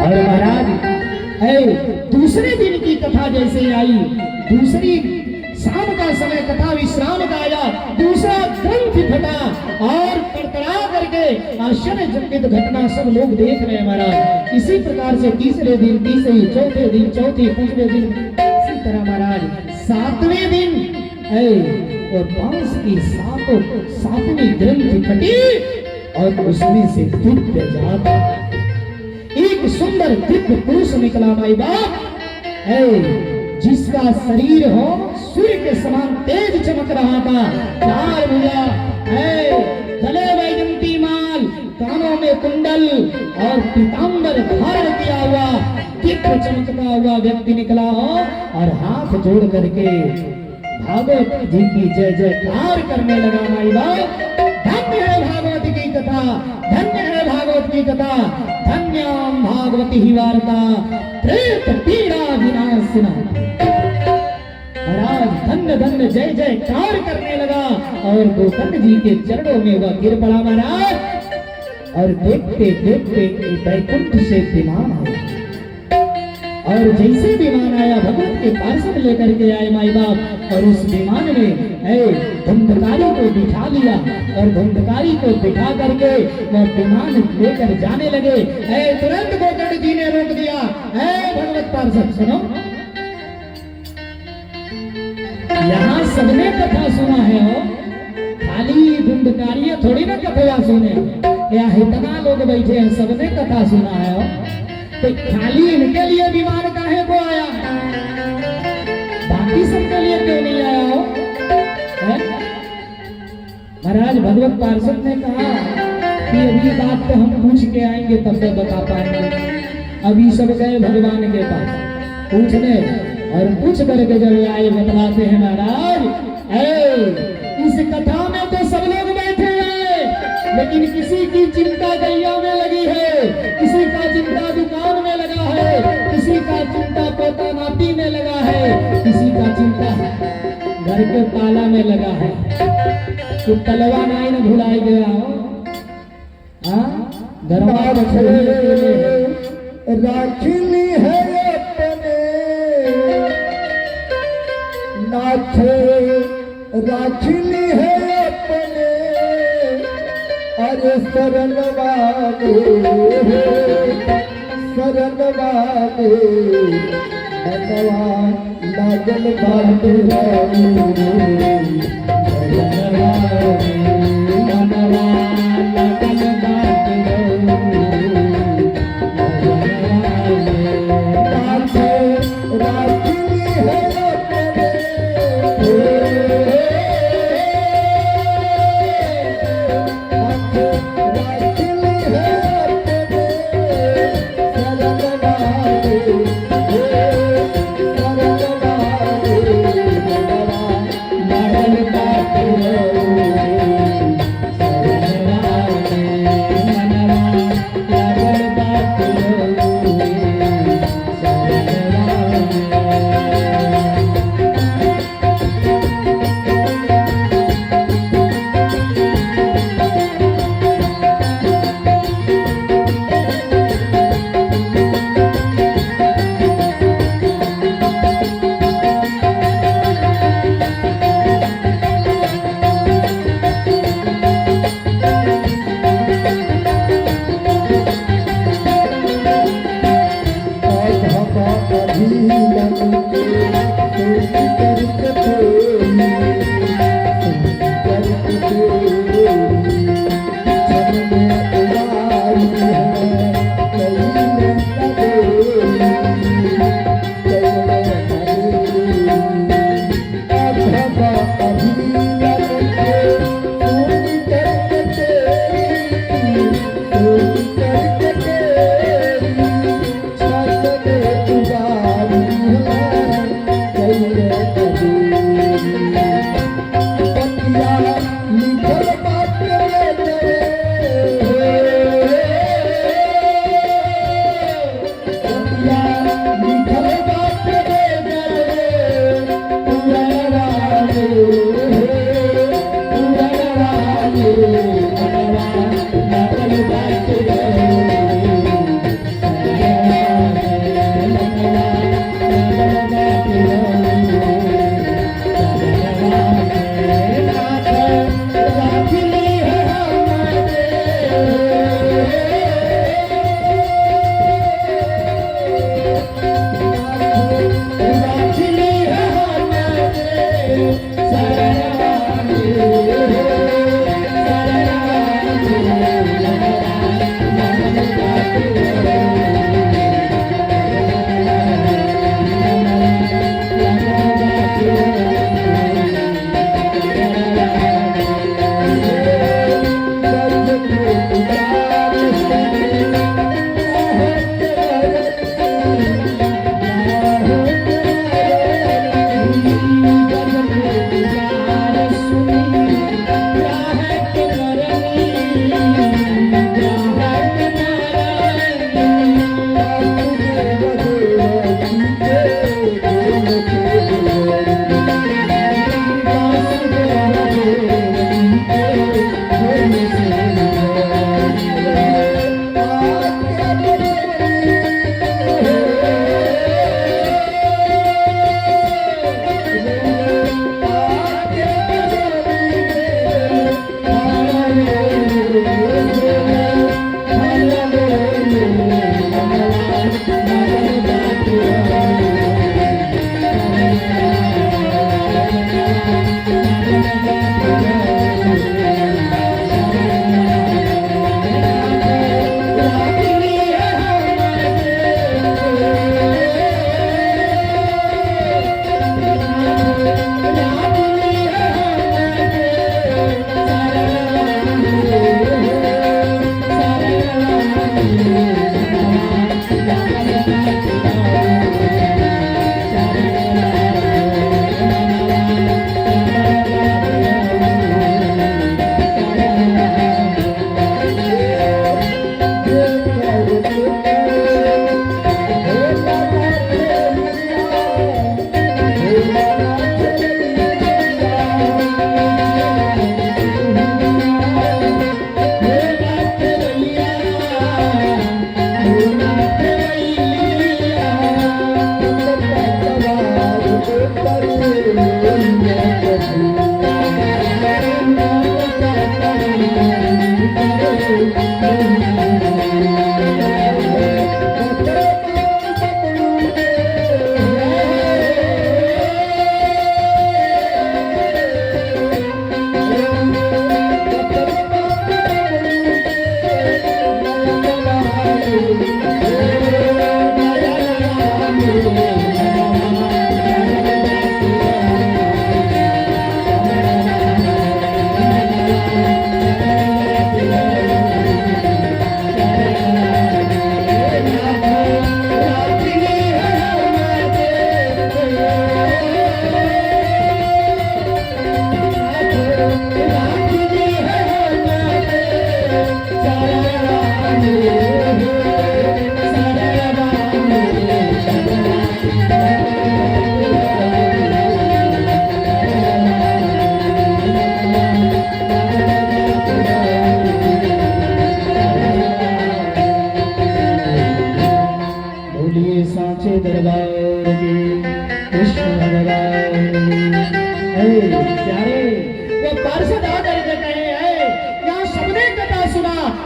और महाराज दूसरे दिन की कथा जैसे आई, दूसरी शाम का समय कथा विश्राम का आया, दूसरा ग्रंथ फटा और तड़तड़ा करके आश्चर्यचकित घटना सब लोग देख रहे हैं महाराज। इसी प्रकार से तीसरे दिन तीसरी, चौथे दिन चौथी, पांचवें दिन इसी तरह महाराज सातवें दिन और बांस की सातवीं ग्रंथ फटी और उसमें से दिव्य जाता एक सुंदर दिव्य पुरुष निकला माई बाप, जिसका शरीर हो सूर्य के समान तेज चमक रहा था, चार भुजा, गले वैजंती माल, कानों में कुंडल और पीतांबर धारण किया हुआ दिव्य चमकता हुआ व्यक्ति निकला हो और हाथ जोड़ करके भागवत जी की जय जयकार करने लगा। माई बाप, धन्य है भागवत की कथा, धन्य है भागवत की कथा, धन्यम भागवती ही वार्ता प्रेत पीड़ा विनाशिना। महाराज धन्य धन्य जय जयकार करने लगा और गोकर्ण जी के चरणों में वह गिर पड़ा महाराज। और देखते देखते बैकुंठ से विमान आया और जैसे विमान आया भगवत के पार्षद लेकर के आए माई बाप, और उस विमान में धुंधकारी को बिठा लिया और धुंधकारी को बिठा करके वह विमान लेकर जाने लगे। तुरंत गोकर्ण जी ने रोक दिया, भगवत पार्षद सुनो, यहाँ सबने कथा सुना है हो, खाली धुंधकारी थोड़ी ना कथा सुने, या इतना लोग बैठे हैं सबने कथा सुना है हो, तो खाली इनके लिए विमान काहे को आया, बाकी सबके लिए क्यों नहीं आया हो? महाराज भगवत पार्षद ने कहा कि अभी बात तो हम पूछ के आएंगे तब तक बता पाएंगे। अभी सब गए भगवान के पास पूछने, और पूछ करके जब आए बतलाते हैं महाराज, इस कथा में तो सब लोग बैठे हैं, लेकिन किसी की चिंता गैया में लगी है, किसी का चिंता दुकान में लगा है, किसी का चिंता पोता नाती में लगा है, किसी का चिंता घर के ताला में लगा है। तो तलवा नाई न भुलाई गया हो, दरबार राखिनी है अपने नाथे, राखिनी है अपने अरे शरण वाले, शरण वाले भगवान लागल बाटे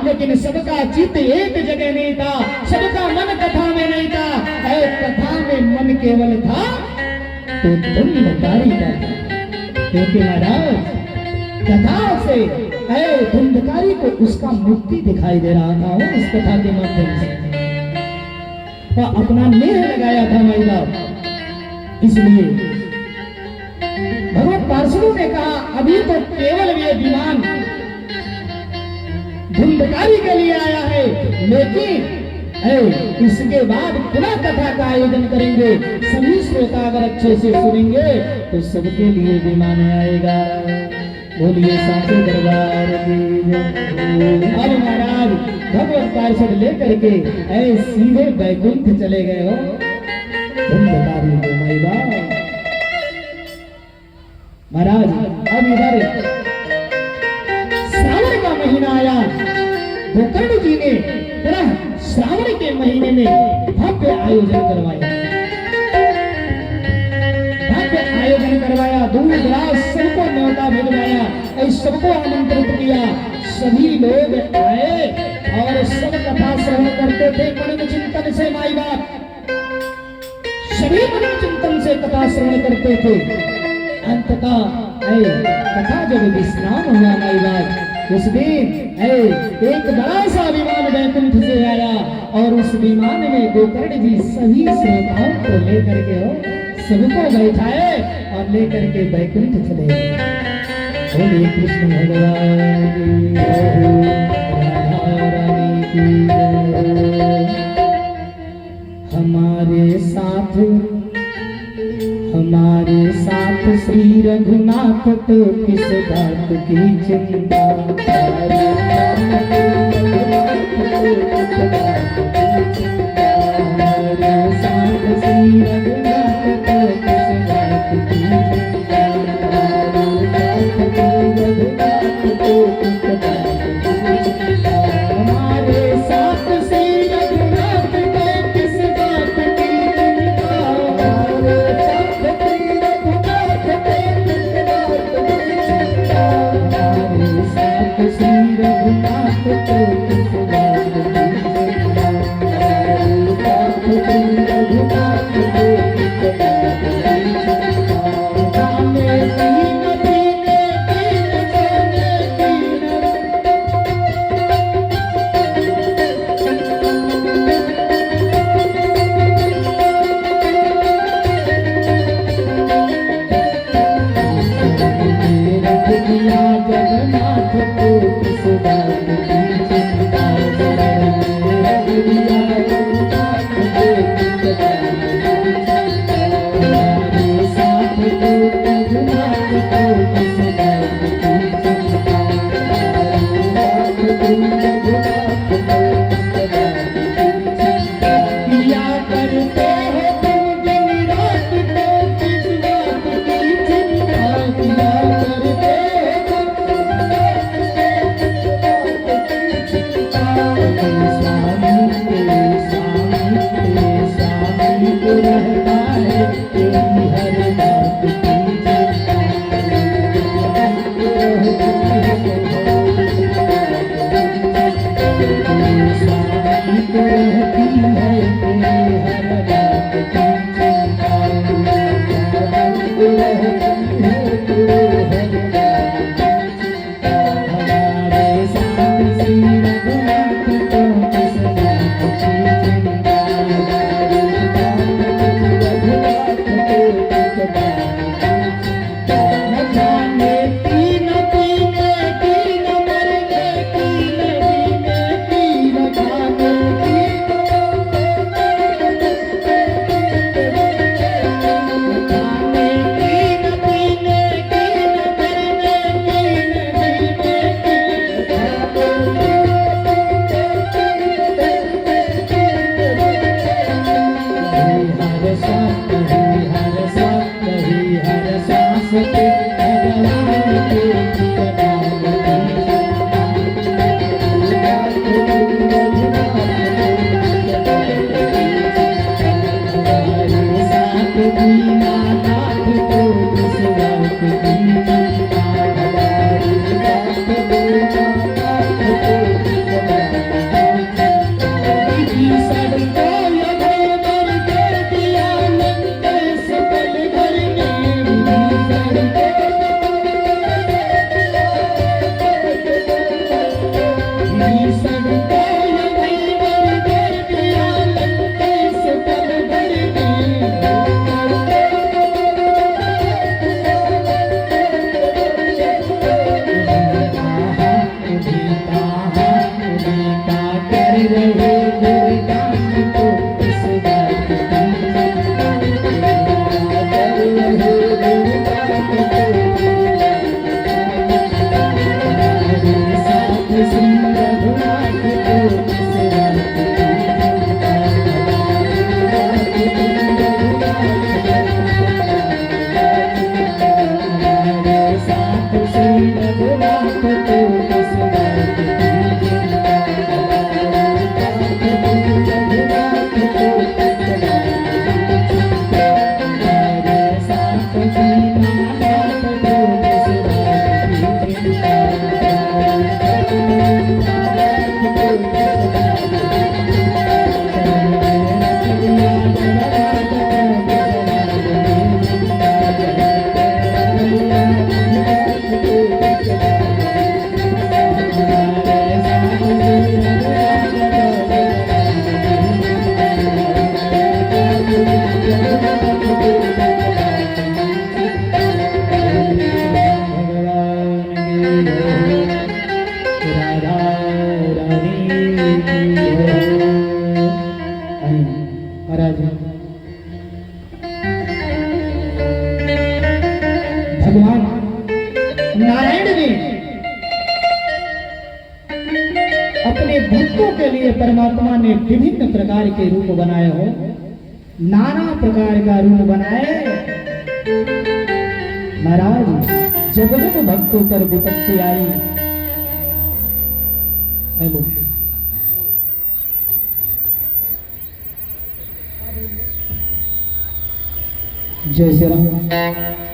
लेकिन सबका चित्त एक जगह नहीं था, सबका मन कथा में नहीं था। कथा में मन केवल था तो धुंधकारी का था, क्योंकि महाराज कथा से धुंधकारी को उसका मुक्ति दिखाई दे रहा था। उस कथा के माध्यम से अपना नेह लगाया था महिला। इसलिए भगवत पार्षदों ने कहा अभी तो केवल ये विमान धुंधकारी के लिए आया है, लेकिन इसके बाद पुनः कथा का आयोजन करेंगे। सभी श्रोता अगर अच्छे से सुनेंगे तो सबके लिए विमान आएगा। बोलिए साचे दरबार की जय। अब महाराज भगवत पार्षद लेकर के सीधे बैकुंठ चले गए हो। धुंधकारी को महिला महाराज अब इधर श्रावण का महीना आया। गोकर्ण जी ने पुनः श्रावण के महीने में भव्य आयोजन करवाया, भव्य आयोजन करवाया। दूर दराज सबको न्योता भिजवाया, सबको आमंत्रित किया। सभी लोग आए और सब कथा श्रवण करते थे मन चिंतन से। माई बाप सभी मन चिंतन से कथा श्रवण करते थे। अंततः कथा जब विश्राम हुआ माई बाप, उस दिन एक बड़ा सा विमान बैकुंठ से आया और उस विमान में गोकर्ण जी सभी श्रोताओं को लेकर के सबको बैठाए और लेकर के बैकुंठ चले गए। बोले कृष्ण भगवान की राधा रानी की हमारे साथ श्री रघुनाथ तो किस बात की चिंता। भगवान नारायण ने अपने भक्तों के लिए परमात्मा ने विभिन्न प्रकार के रूप बनाए हो, नाना प्रकार का रूप बनाए। महाराज जब जब भक्तों पर विपत्ति आई, हेलो जय श्री राम।